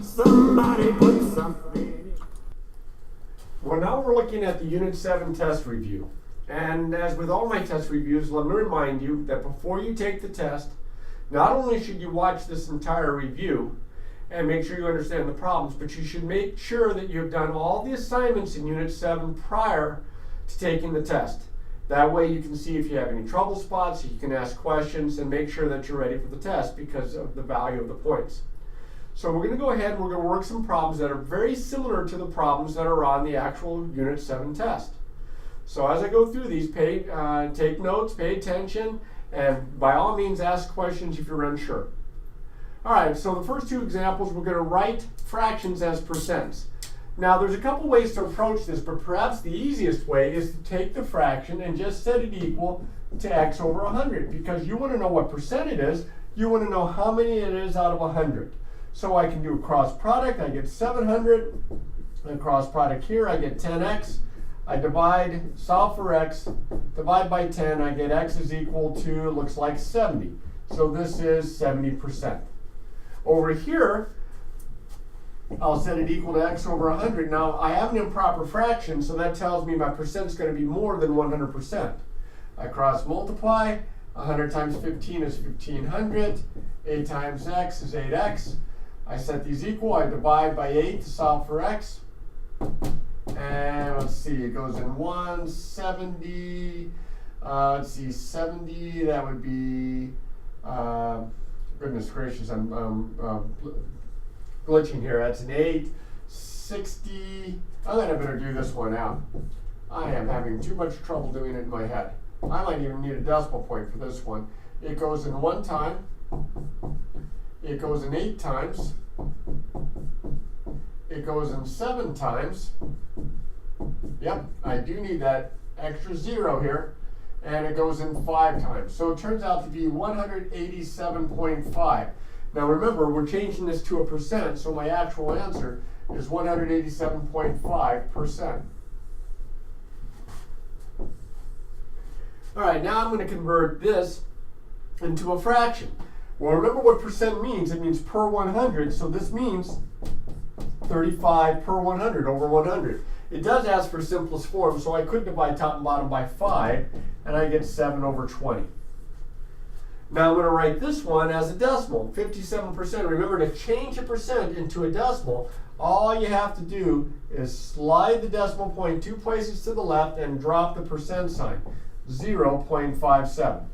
Somebody put something. Well, now we're looking at the Unit 7 test review. And as with all my test reviews, let me remind you that before you take the test, not only should you watch this entire review and make sure you understand the problems, but you should make sure that you've done all the assignments in Unit 7 prior to taking the test. That way you can see if you have any trouble spots, you can ask questions, and make sure that you're ready for the test because of the value of the points. So we're going to go ahead and we're going to work some problems that are very similar to the problems that are on the actual Unit 7 test. So as I go through these, take notes, pay attention, and by all means ask questions if you're unsure. Alright, so the first two examples, we're going to write fractions as percents. Now there's a couple ways to approach this, but perhaps the easiest way is to take the fraction and just set it equal to x over 100, because you want to know what percent it is, you want to know how many it is out of 100. So I can do a cross product, I get 700, and cross product here, I get 10x. I solve for x, divide by 10, I get x is equal to, looks like 70. So this is 70%. Over here, I'll set it equal to x over 100. Now, I have an improper fraction, so that tells me my percent is going to be more than 100%. I cross multiply, 100 times 15 is 1500, 8 times x is 8x. I set these equal, I divide by 8 to solve for x. And let's see, it goes in 170, let's see, 70, that would be, goodness gracious, I'm glitching here. That's an 8, 60, I think I better do this one out. I am having too much trouble doing it in my head. I might even need a decimal point for this one. It goes in 1 time, it goes in 8 times, it goes in 7 times. Yep, I do need that extra 0 here. And it goes in 5 times. So it turns out to be 187.5. Now remember, we're changing this to a percent, so my actual answer is 187.5%. All right, now I'm going to convert this into a fraction. Well, remember what percent means. It means per 100, so this means 35 per 100 over 100. It does ask for simplest form, so I could divide top and bottom by 5, and I get 7 over 20. Now I'm going to write this one as a decimal, 57%. Remember, to change a percent into a decimal, all you have to do is slide the decimal point 2 places to the left and drop the percent sign, 0.57.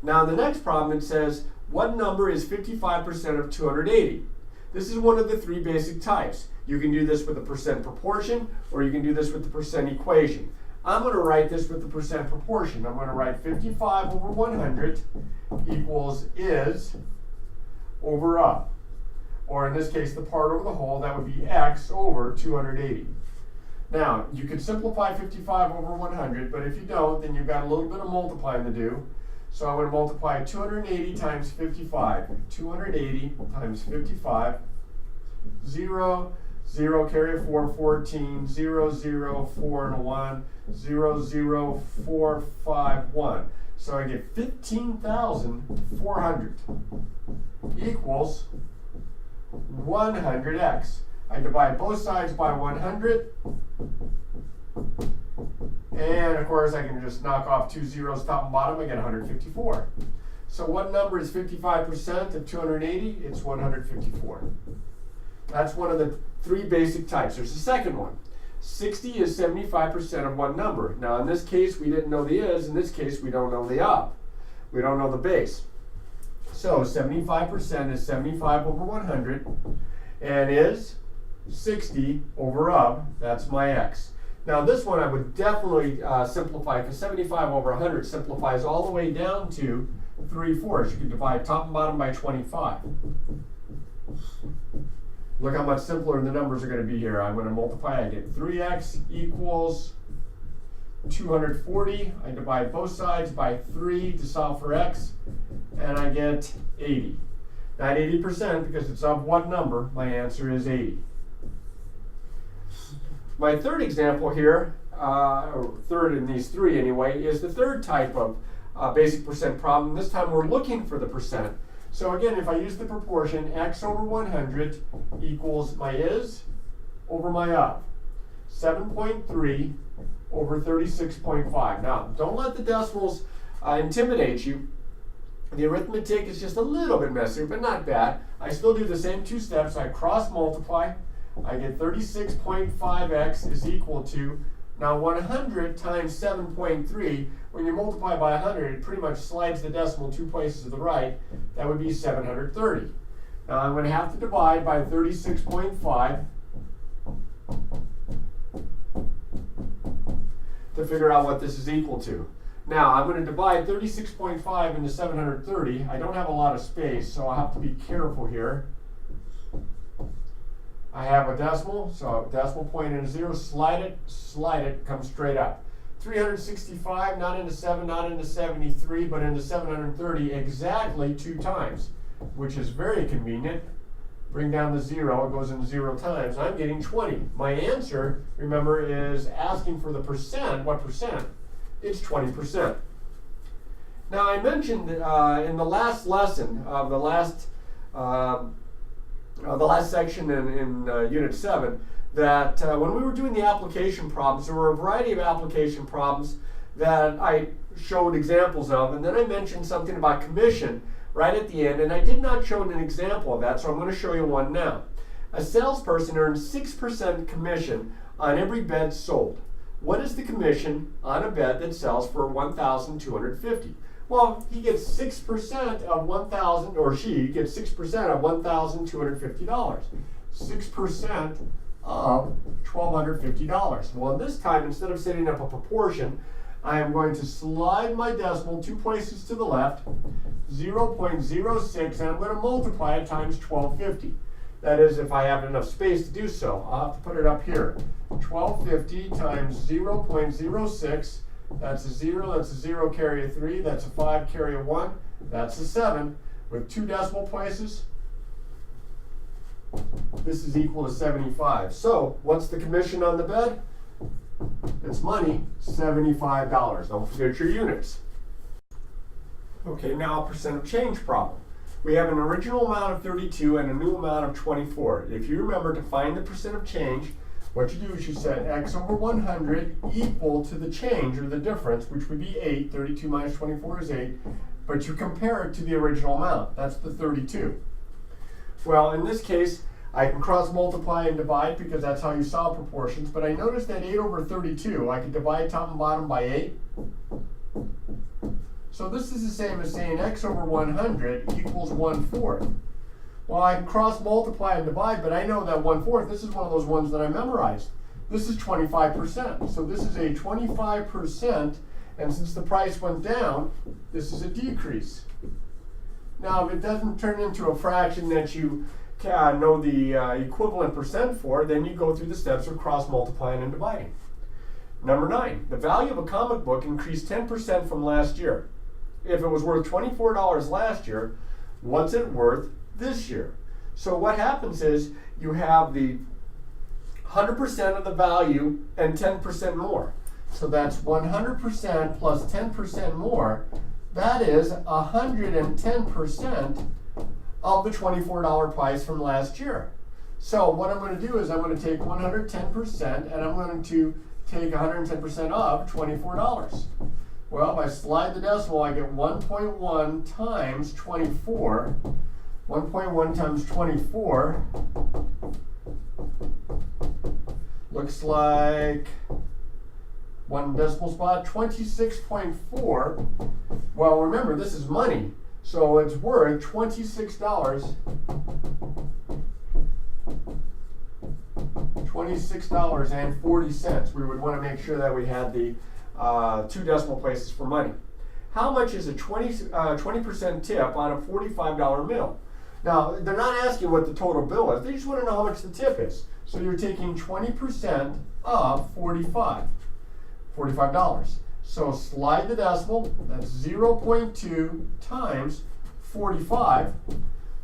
Now in the next problem it says, what number is 55% of 280? This is one of the 3 basic types. You can do this with the percent proportion, or you can do this with the percent equation. I'm going to write this with the percent proportion. I'm going to write 55 over 100 equals is over up. Or in this case, the part over the whole, that would be x over 280. Now, you could simplify 55 over 100, but if you don't, then you've got a little bit of multiplying to do. So I'm going to multiply 280 times 55. 280 times 55, 0, 0, carry a 4, 14, 0, 0, 4, and a 1, 0, 0, 4, 5, 1. So I get 15,400 equals 100x. I divide both sides by 100. And of course, I can just knock off 2 zeros top and bottom. I get 154. So what number is 55% of 280? It's 154. That's one of the 3 basic types. There's a second one. 60 is 75% of what number? Now in this case, we didn't know the is. In this case, we don't know the up. We don't know the base. So 75% is 75 over 100. And is 60 over up. That's my x. Now this one I would definitely simplify, because 75 over 100 simplifies all the way down to 3/4. You can divide top and bottom by 25. Look how much simpler the numbers are going to be here. I'm going to multiply, I get 3x equals 240. I divide both sides by 3 to solve for x, and I get 80. Not 80%, because it's of what number? My answer is 80. My third example here, or third in these 3 anyway, is the third type of basic percent problem. This time we're looking for the percent. So again, if I use the proportion, x over 100 equals my is over my of. 7.3 over 36.5. Now, don't let the decimals intimidate you. The arithmetic is just a little bit messy, but not bad. I still do the same two steps. I cross multiply. I get 36.5x is equal to, now 100 times 7.3, when you multiply by 100, it pretty much slides the decimal 2 places to the right. That would be 730. Now I'm going to have to divide by 36.5 to figure out what this is equal to. Now I'm going to divide 36.5 into 730. I don't have a lot of space, so I'll have to be careful here. I have a decimal, so decimal point into 0, slide it, comes straight up. 365, not into 7, not into 73, but into 730 exactly 2 times, which is very convenient. Bring down the 0, it goes into 0 times. I'm getting 20. My answer, remember, is asking for the percent. What percent? It's 20%. Now I mentioned in the last lesson of the last section in Unit 7 that when we were doing the application problems, there were a variety of application problems that I showed examples of, and then I mentioned something about commission right at the end, and I did not show an example of that, so I'm going to show you one now. A salesperson earns 6% commission on every bed sold. What is the commission on a bed that sells for $1,250? Well, he gets 6% of 1,000, or she gets 6% of $1,250. 6% of $1,250. Well, this time, instead of setting up a proportion, I am going to slide my decimal 2 places to the left, 0.06, and I'm going to multiply it times 1,250. That is, if I have enough space to do so. I'll have to put it up here. 1,250 times 0.06, that's a 0, that's a 0, carry a 3, that's a 5, carry a 1, that's a 7. With 2 decimal places, this is equal to 75. So, what's the commission on the bed? It's money, $75. Don't forget your units. Okay, now a percent of change problem. We have an original amount of 32 and a new amount of 24. If you remember to find the percent of change, what you do is you set x over 100 equal to the change, or the difference, which would be 8. 32 minus 24 is 8. But you compare it to the original amount. That's the 32. Well, in this case, I can cross multiply and divide because that's how you solve proportions. But I noticed that 8 over 32, I could divide top and bottom by 8. So this is the same as saying x over 100 equals 1/4. Well, I can cross multiply and divide, but I know that 1/4, this is one of those ones that I memorized. This is 25%. So this is a 25%, and since the price went down, this is a decrease. Now, if it doesn't turn into a fraction that you know the equivalent percent for, then you go through the steps of cross multiplying and dividing. Number 9, the value of a comic book increased 10% from last year. If it was worth $24 last year, what's it worth this year? So what happens is you have the 100% of the value and 10% more. So that's 100% plus 10% more. That is 110% of the $24 price from last year. So what I'm going to do is I'm going to take 110% and I'm going to take 110% of $24. Well, if I slide the decimal, I get 1.1 times 24. 1.1 times 24 looks like 1 decimal spot, 26.4. Well, remember, this is money, so it's worth $26. $26.40. We would want to make sure that we had the 2 decimal places for money. How much is a 20% tip on a $45 bill? Now, they're not asking what the total bill is. They just want to know how much the tip is. So you're taking 20% of $45. So slide the decimal. That's 0.2 times 45.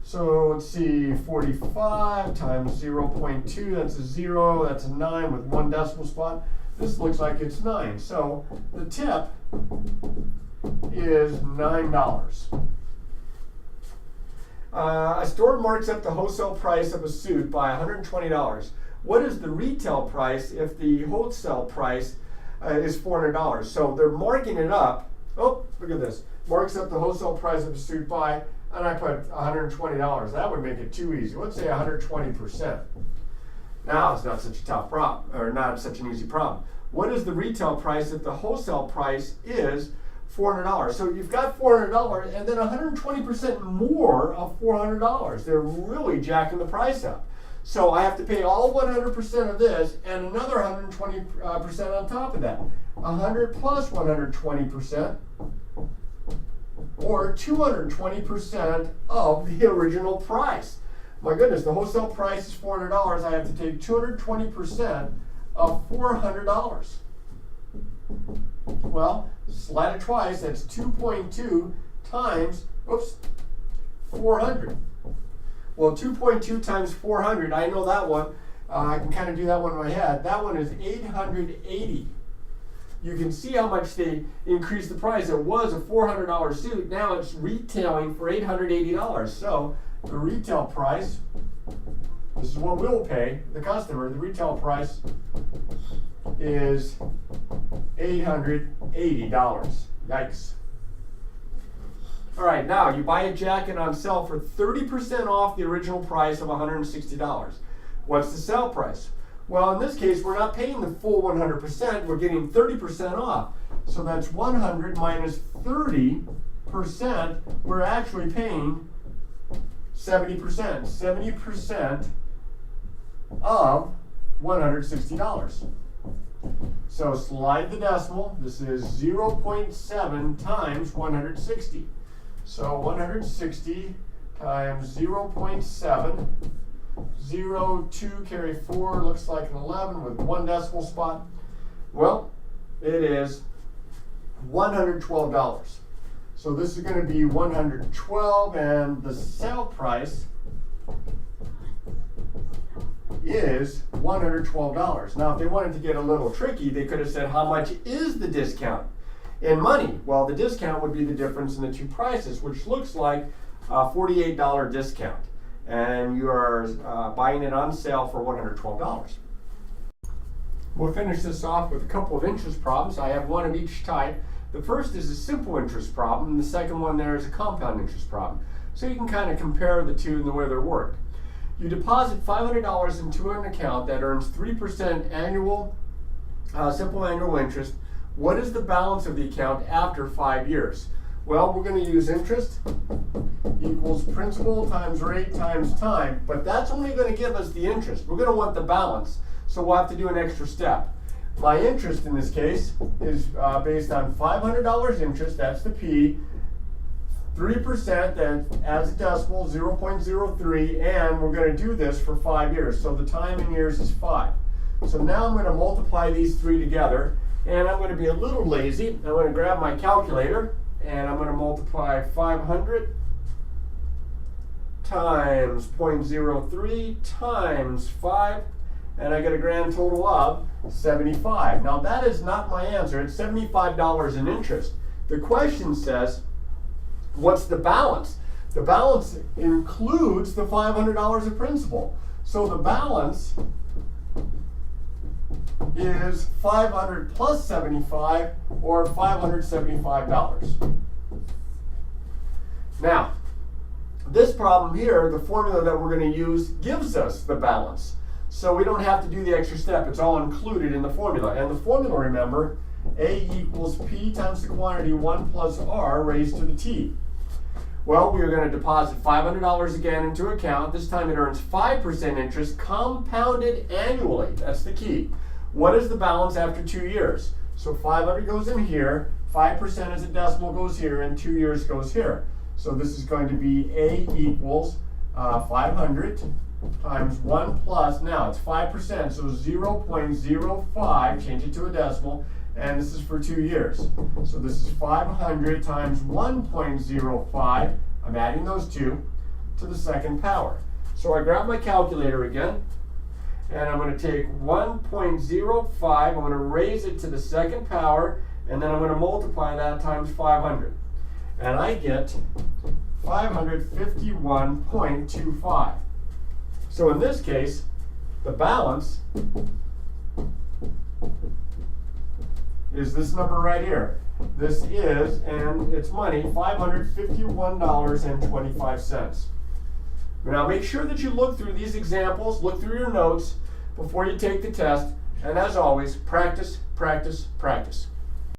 So let's see, 45 times 0.2, that's a 0, that's a 9 with 1 decimal spot. This looks like it's 9. So the tip is $9. A store marks up the wholesale price of a suit by $120. What is the retail price if the wholesale price is $400? So they're marking it up. Oh, look at this. Marks up the wholesale price of a suit by, and I put $120. That would make it too easy. Let's say 120%. Now it's not such a tough problem, or not such an easy problem. What is the retail price if the wholesale price is $400? So you've got $400 and then 120% more of $400. They're really jacking the price up. So I have to pay all 100% of this and another 120% on top of that. 100 plus 120%, or 220% of the original price. My goodness, the wholesale price is $400. I have to take 220% of $400. Well, slide it twice, that's 2.2 times, 400. Well, 2.2 times 400, I know that one. I can kind of do that one in my head. That one is 880. You can see how much they increased the price. It was a $400 suit. Now it's retailing for $880. So the retail price, this is what we'll pay the customer. The retail price is $880. Yikes. All right, now you buy a jacket on sale for 30% off the original price of $160. What's the sale price? Well, in this case, we're not paying the full 100%. We're getting 30% off. So that's 100 minus 30%. We're actually paying 70%. 70% of $160. So slide the decimal. This is 0.7 times 160. So 160 times 0.7, 0, 2, carry 4, looks like an 11 with one decimal spot. Well, it is $112. So this is going to be $112, and the sale price is $112. Now, if they wanted to get a little tricky, they could have said, how much is the discount in money? Well, the discount would be the difference in the two prices, which looks like a $48 discount. And you are buying it on sale for $112. We'll finish this off with a couple of interest problems. I have one of each type. The first is a simple interest problem, and the second one there is a compound interest problem. So you can kind of compare the two and the way they're worked. You deposit $500 into an account that earns 3% annual, simple annual interest. What is the balance of the account after 5 years? Well, we're going to use interest equals principal times rate times time, but that's only going to give us the interest. We're going to want the balance, so we'll have to do an extra step. My interest in this case is based on $500 interest, that's the P, 3%, that adds a decimal, 0.03, and we're going to do this for 5 years. So the time in years is 5. So now I'm going to multiply these three together, and I'm going to be a little lazy. I'm going to grab my calculator, and I'm going to multiply 500 times 0.03 times 5, and I get a grand total of 75. Now that is not my answer. It's $75 in interest. The question says, what's the balance? The balance includes the $500 of principal. So the balance is 500 plus 75, or $575. Now, this problem here, the formula that we're going to use gives us the balance. So we don't have to do the extra step. It's all included in the formula. And the formula, remember, A equals P times the quantity 1 plus R raised to the T. Well, we are going to deposit $500 again into account. This time it earns 5% interest compounded annually. That's the key. What is the balance after 2 years? So 500 goes in here, 5% as a decimal goes here, and 2 years goes here. So this is going to be A equals 500 times 1 plus, now it's 5%, so 0.05, change it to a decimal, and this is for 2 years. So this is 500 times 1.05, I'm adding those two, to the second power. So I grab my calculator again, and I'm going to take 1.05, I'm going to raise it to the second power, and then I'm going to multiply that times 500. And I get $551.25. So in this case, the balance is this number right here. This is, and it's money, $551.25. Now make sure that you look through these examples, look through your notes before you take the test, and as always, practice, practice, practice.